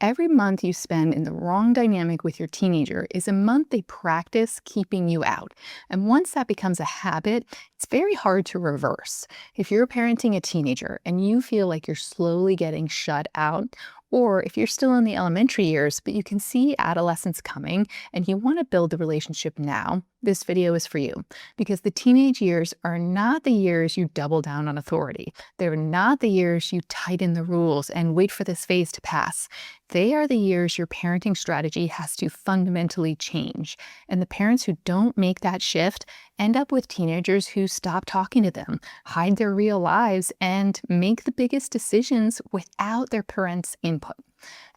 Every month you spend in the wrong dynamic with your teenager is a month they practice keeping you out. And once that becomes a habit, it's very hard to reverse. If you're parenting a teenager and you feel like you're slowly getting shut out, or if you're still in the elementary years, but you can see adolescence coming and you want to build the relationship now, this video is for you. Because the teenage years are not the years you double down on authority. They're not the years you tighten the rules and wait for this phase to pass. They are the years your parenting strategy has to fundamentally change. And the parents who don't make that shift end up with teenagers who stop talking to them, hide their real lives, and make the biggest decisions without their parents' input.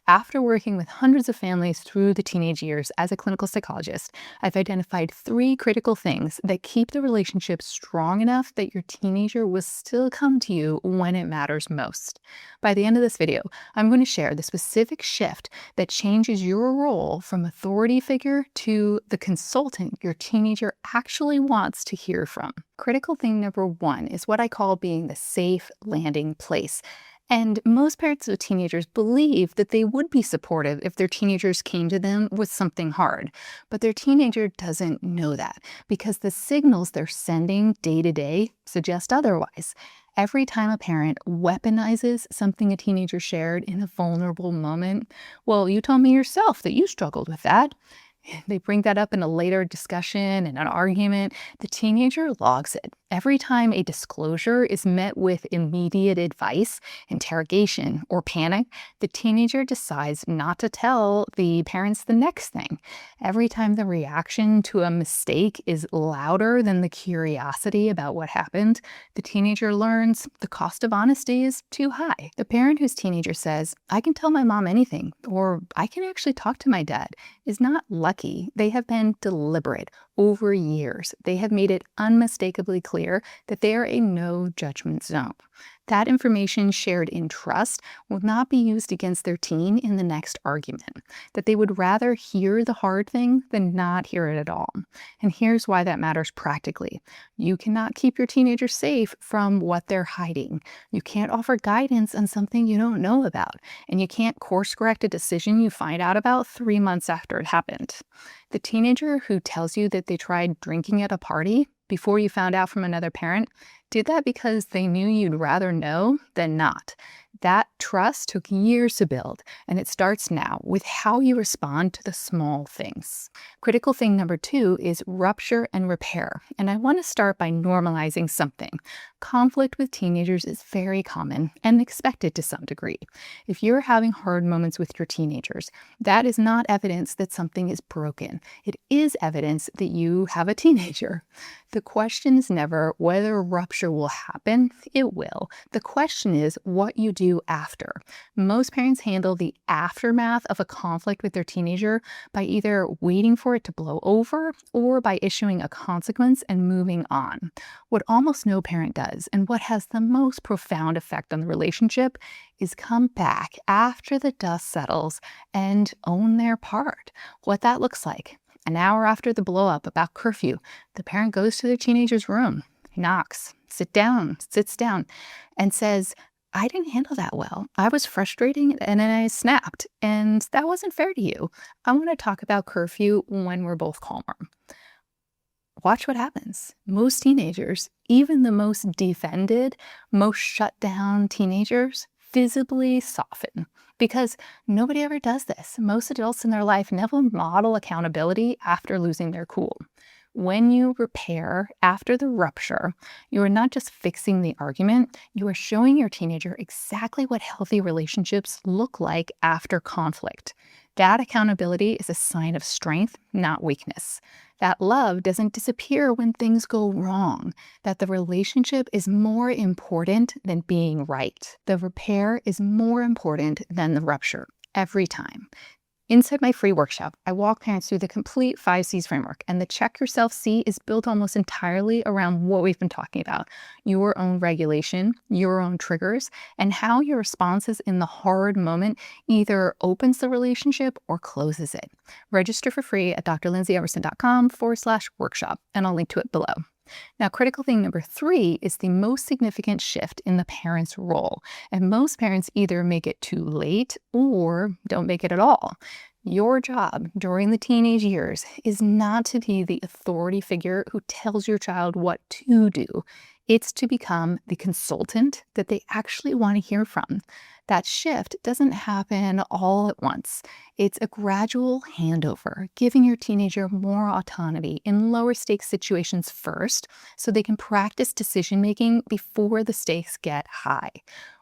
After working with hundreds of families through the teenage years as a clinical psychologist, I've identified 3 critical things that keep the relationship strong enough that your teenager will still come to you when it matters most. By the end of this video, I'm going to share the specific shift that changes your role from authority figure to the consultant your teenager actually wants to hear from. Critical thing number 1 is what I call being the safe landing place. And most parents of teenagers believe that they would be supportive if their teenagers came to them with something hard. But their teenager doesn't know that because the signals they're sending day to day suggest otherwise. Every time a parent weaponizes something a teenager shared in a vulnerable moment, well, you told me yourself that you struggled with that. They bring that up in a later discussion and an argument. The teenager logs it. Every time a disclosure is met with immediate advice, interrogation, or panic, the teenager decides not to tell the parents the next thing. Every time the reaction to a mistake is louder than the curiosity about what happened, the teenager learns the cost of honesty is too high. The parent whose teenager says, "I can tell my mom anything," or "I can actually talk to my dad," is not lucky. They have been deliberate. Over years, they have made it unmistakably clear that they are a no judgment zone. That information shared in trust will not be used against their teen in the next argument, that they would rather hear the hard thing than not hear it at all. And here's why that matters practically. You cannot keep your teenager safe from what they're hiding. You can't offer guidance on something you don't know about, and you can't course correct a decision you find out about 3 months after it happened. The teenager who tells you that they tried drinking at a party before you found out from another parent did that because they knew you'd rather know than not. That trust took years to build, and it starts now with how you respond to the small things. Critical thing number 2 is rupture and repair, and I want to start by normalizing something. Conflict with teenagers is very common and expected to some degree. If you're having hard moments with your teenagers, that is not evidence that something is broken. It is evidence that you have a teenager. The question is never whether rupture will happen. It will. The question is what you do after. Most parents handle the aftermath of a conflict with their teenager by either waiting for it to blow over or by issuing a consequence and moving on. What almost no parent does, and what has the most profound effect on the relationship, is come back after the dust settles and own their part. What that looks like. An hour after the blow-up about curfew, the parent goes to their teenager's room, knocks, sits down, and says, "I didn't handle that well. I was frustrating and then I snapped, and that wasn't fair to you. I want to talk about curfew when we're both calmer." Watch what happens. Most teenagers, even the most defended, most shut down teenagers, visibly soften because nobody ever does this. Most adults in their life never model accountability after losing their cool. When you repair after the rupture, you are not just fixing the argument, you are showing your teenager exactly what healthy relationships look like after conflict. That accountability is a sign of strength, not weakness. That love doesn't disappear when things go wrong. That the relationship is more important than being right. The repair is more important than the rupture, every time. Inside my free workshop, I walk parents through the complete 5 C's framework, and the Check Yourself C is built almost entirely around what we've been talking about: your own regulation, your own triggers, and how your responses in the hard moment either opens the relationship or closes it. Register for free at drlindsayemmerson.com/workshop, and I'll link to it below. Now, critical thing number 3 is the most significant shift in the parent's role. And most parents either make it too late or don't make it at all. Your job during the teenage years is not to be the authority figure who tells your child what to do. It's to become the consultant that they actually want to hear from. That shift doesn't happen all at once. It's a gradual handover, giving your teenager more autonomy in lower stakes situations first so they can practice decision making before the stakes get high.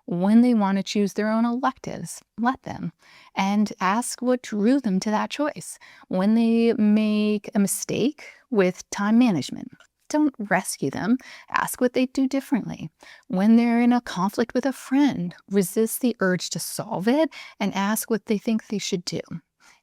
When they want to choose their own electives, let them and ask what drew them to that choice. When they make a mistake with time management, don't rescue them. Ask what they'd do differently. When they're in a conflict with a friend, resist the urge to solve it and ask what they think they should do.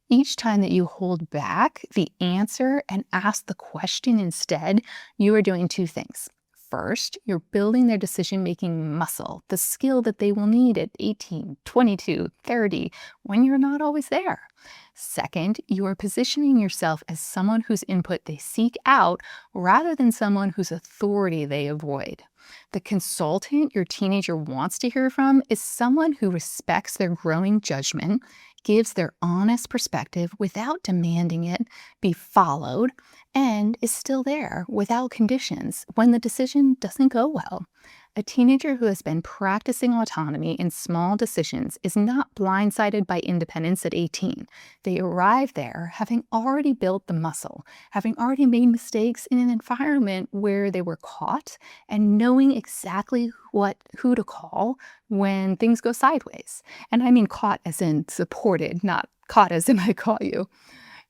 Each time that you hold back the answer and ask the question instead, you are doing 2 things. First, you're building their decision-making muscle, the skill that they will need at 18, 22, 30, when you're not always there. Second, you are positioning yourself as someone whose input they seek out rather than someone whose authority they avoid. The consultant your teenager wants to hear from is someone who respects their growing judgment, gives their honest perspective without demanding it be followed, and is still there without conditions when the decision doesn't go well. A teenager who has been practicing autonomy in small decisions is not blindsided by independence at 18. They arrive there having already built the muscle, having already made mistakes in an environment where they were caught, and knowing exactly who to call when things go sideways. And I mean caught as in supported, not caught as in I caught you.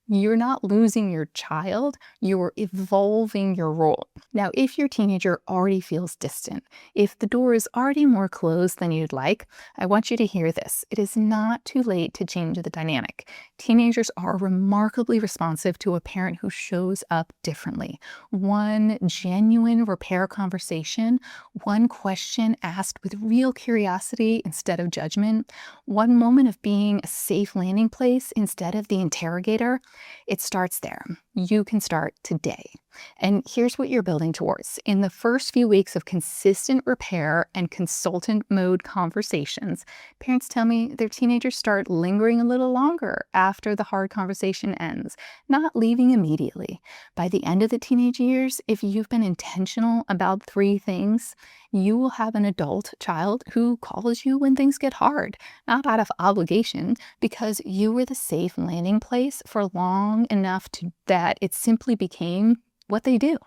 You're not losing your child, you're evolving your role. Now, if your teenager already feels distant, if the door is already more closed than you'd like, I want you to hear this. It is not too late to change the dynamic. Teenagers are remarkably responsive to a parent who shows up differently. One genuine repair conversation, one question asked with real curiosity instead of judgment, one moment of being a safe landing place instead of the interrogator. It starts there. You can start today. And here's what you're building towards. In the first few weeks of consistent repair and consultant mode conversations, parents tell me their teenagers start lingering a little longer after the hard conversation ends, not leaving immediately. By the end of the teenage years, if you've been intentional about 3 things, you will have an adult child who calls you when things get hard, not out of obligation, because you were the safe landing place for long enough that it simply became what they do.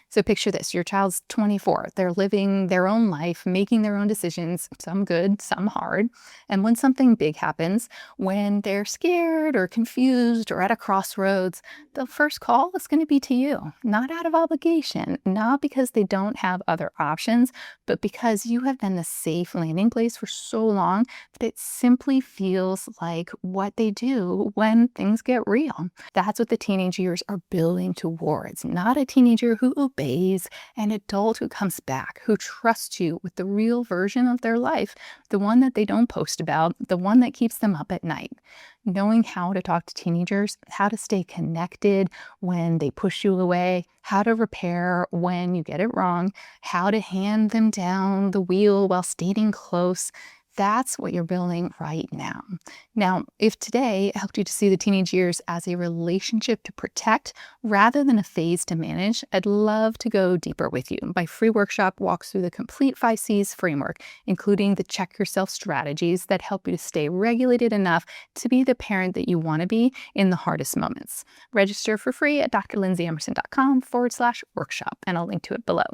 So picture this, your child's 24. They're living their own life, making their own decisions, some good, some hard. And when something big happens, when they're scared or confused or at a crossroads, the first call is going to be to you, not out of obligation, not because they don't have other options, but because you have been the safe landing place for so long that it simply feels like what they do when things get real. That's what the teenage years are building towards, not a teenager who obeys, an adult who comes back, who trusts you with the real version of their life, the one that they don't post about, the one that keeps them up at night. Knowing how to talk to teenagers, how to stay connected when they push you away, how to repair when you get it wrong, how to hand them down the wheel while staying close. That's what you're building right now. Now, if today helped you to see the teenage years as a relationship to protect rather than a phase to manage, I'd love to go deeper with you. My free workshop walks through the complete 5 C's framework, including the check yourself strategies that help you to stay regulated enough to be the parent that you want to be in the hardest moments. Register for free at drlindsayemmerson.com/workshop, and I'll link to it below.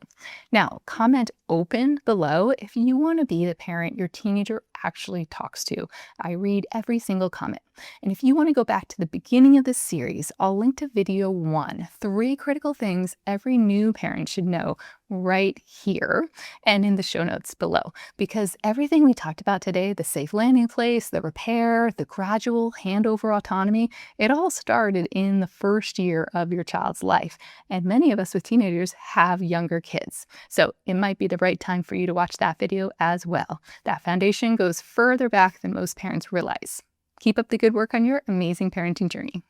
Now, comment open below if you want to be the parent your teenager actually talks to. I read every single comment. And if you want to go back to the beginning of this series, I'll link to video 1, 3 critical things every new parent should know, right here and in the show notes below. Because everything we talked about today, the safe landing place, the repair, the gradual handover autonomy, it all started in the first year of your child's life. And many of us with teenagers have younger kids. So it might be the right time for you to watch that video as well. That foundation goes further back than most parents realize. Keep up the good work on your amazing parenting journey.